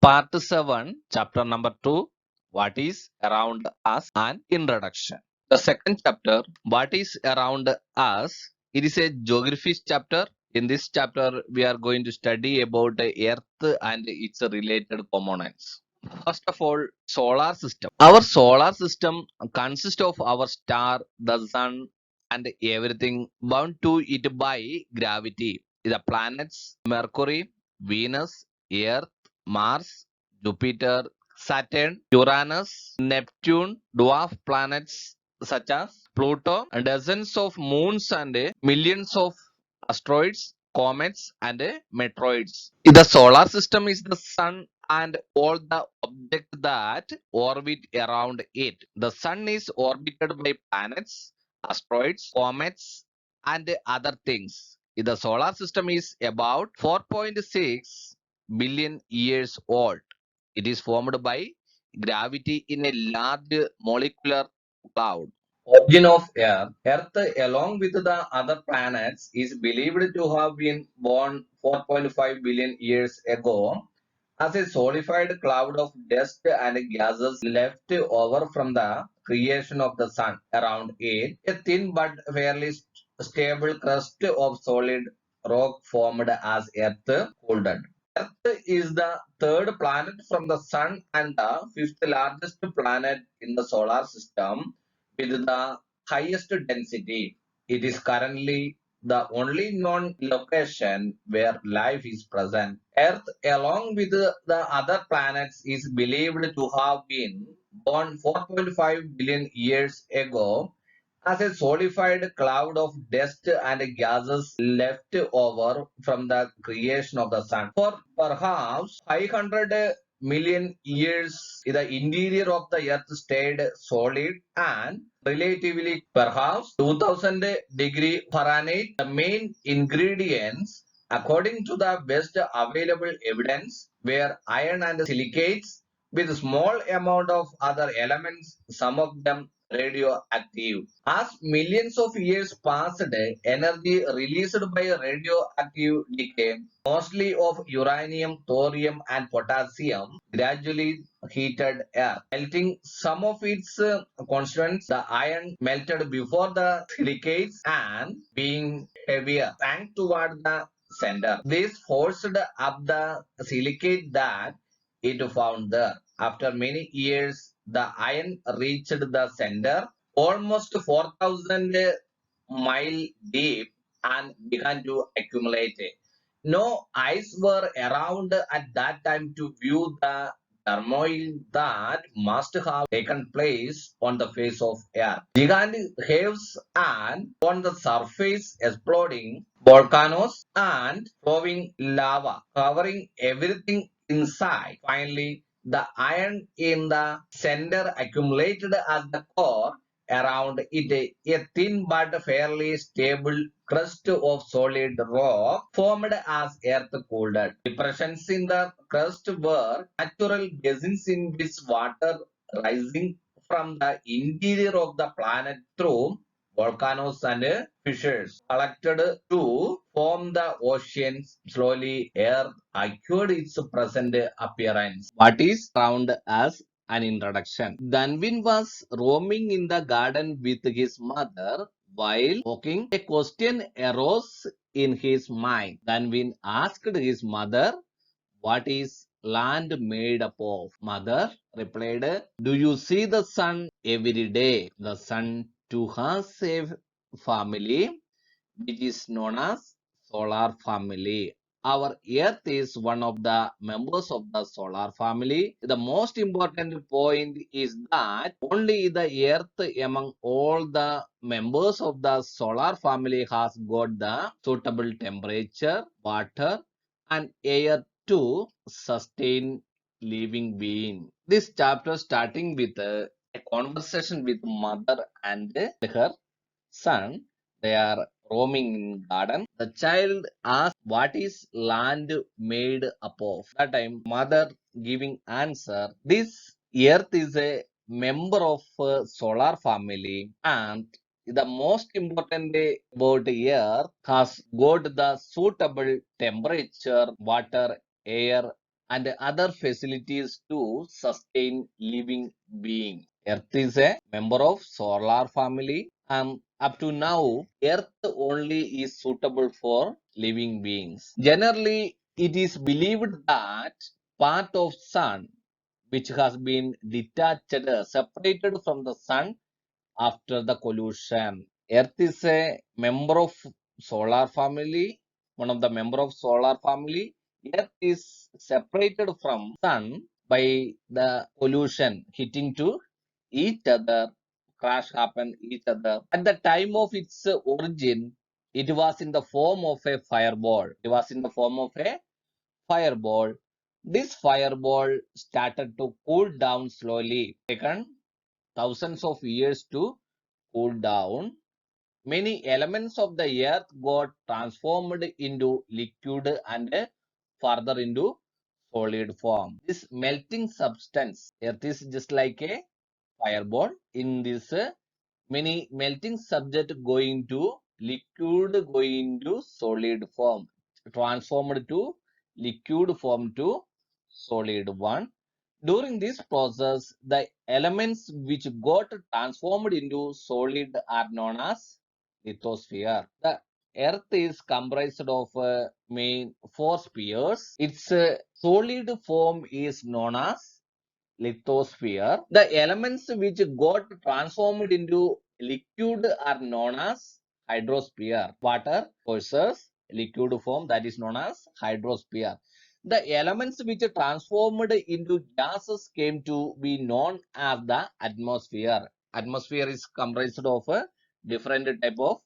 Part 7, Chapter number 2, What is Around Us and Introduction. The second chapter, What is Around Us, it is a geography chapter. In this chapter, we are going to study about the Earth and its related components. First of all, solar system. Our solar system consists of our star, the sun, and everything bound to it by gravity. The planets, Mercury, Venus, Earth, Mars, Jupiter, Saturn, Uranus, Neptune, dwarf planets such as Pluto, and dozens of moons and millions of asteroids, comets, and meteoroids. The solar system is the sun and all the objects that orbit around it. The sun is orbited by planets, asteroids, comets, and other things. The solar system is about 4.6 billion years old. It is formed by gravity in a large molecular cloud. Origin of Earth. Earth, along with the other planets, is believed to have been born 4.5 billion years ago as a solidified cloud of dust and gases left over from the creation of the sun around it. A thin but fairly stable crust of solid rock formed as Earth cooled. Earth is the third planet from the Sun and the fifth largest planet in the solar system with the highest density. It is currently the only known location where life is present. Earth, along with the other planets, is believed to have been born 4.5 billion years ago as a solidified cloud of dust and gases left over from the creation of the sun. For perhaps 500 million years, the interior of the earth stayed solid and relatively perhaps 2000 degree Fahrenheit. The main ingredients, according to the best available evidence, were iron and silicates with small amount of other elements, some of them radioactive. As millions of years passed, energy released by radioactive decay, mostly of uranium, thorium, and potassium, gradually heated Earth, melting some of its constituents. The iron melted before the silicates and being heavier sank toward the center. This forced up the silicate that it found there. After many years, the iron reached the center, almost 4,000 mile deep, and began to accumulate. No ice were around at that time to view the turmoil that must have taken place on the face of Earth. Gigantic waves and on the surface exploding volcanoes and flowing lava covering everything inside. Finally, the iron in the center accumulated as the core around it a thin but fairly stable crust of solid rock formed as earth cooled. Depressions in the crust were natural basins in which water rising from the interior of the planet through volcanoes and fissures collected to form the oceans. Slowly, Earth acquired its present appearance. What is around us? An introduction. Danvin was roaming in the garden with his mother while walking. A question arose in his mind. Danvin asked his mother, "What is land made up of?" Mother replied, "Do you see the sun every day? The sun too has a family which is known as solar family. Our earth is one of the members of the solar family. The most important point is that only the earth among all the members of the solar family has got the suitable temperature, water, and air to sustain living being." This chapter starting with a conversation with mother and her son. They are roaming in garden. The child asks, "What is land made up of?" That time mother giving answer, "This earth is a member of solar family, and the most important about earth has got the suitable temperature, water, air, and other facilities to sustain living being. Earth is a member of solar family, and up to now, Earth only is suitable for living beings. Generally, it is believed that part of sun which has been detached, separated from the sun after the collision. Earth is a member of solar family, one of the member of solar family. Earth is separated from sun by the collision, hitting to each other, crash happen each other. At the time of its origin, it was in the form of a fireball. It was in the form of a fireball. This fireball started to cool down slowly, taken thousands of years to cool down. Many elements of the earth got transformed into liquid and further into solid form. This melting substance, earth is just like a fireball. In this, many melting subject going to liquid, going to solid form, transformed to liquid form to solid one. During this process, the elements which got transformed into solid are known as lithosphere. The Earth is comprised of main four spheres. Its solid form is known as lithosphere. The elements which got transformed into liquid are known as hydrosphere. Water possesses liquid form, that is known as hydrosphere. The elements which are transformed into gases came to be known as the atmosphere. Atmosphere is comprised of a different type of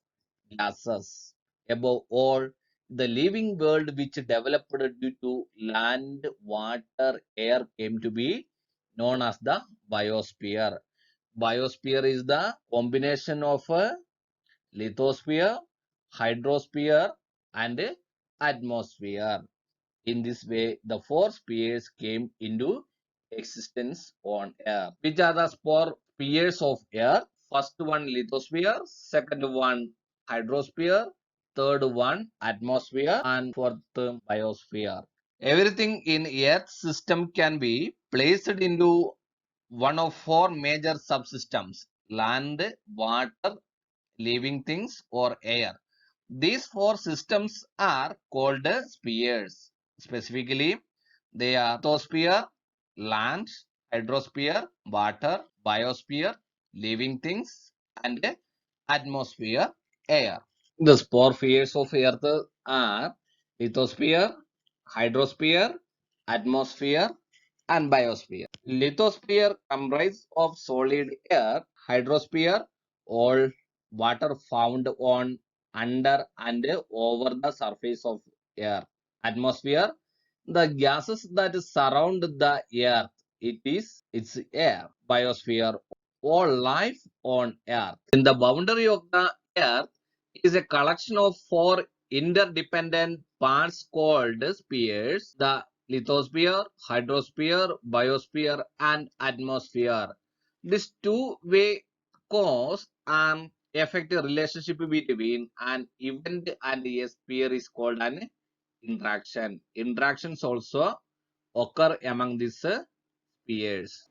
gases. Above all, the living world which developed due to land, water, air came to be known as the biosphere. Biosphere is the combination of a lithosphere, hydrosphere, and atmosphere. In this way, the four spheres came into existence on Earth. Which are the four spheres of Earth? First one lithosphere, second one hydrosphere, third one atmosphere, and fourth biosphere. Everything in Earth system can be placed into one of four major subsystems: land, water, living things, or air. These four systems are called spheres. Specifically, they are lithosphere, land, hydrosphere, water, biosphere, living things, and atmosphere, air. The four spheres of Earth are lithosphere, hydrosphere, atmosphere, and biosphere. Lithosphere comprises of solid air, hydrosphere, all water found on, under, and over the surface of air. Atmosphere, the gases that surround the earth, its air. Biosphere, all life on earth. In the boundary of the earth is a collection of four interdependent parts called spheres: the lithosphere, hydrosphere, biosphere, and atmosphere. This two-way cause and effect relationship between an event and a sphere is called an interaction. Interactions also occur among these spheres.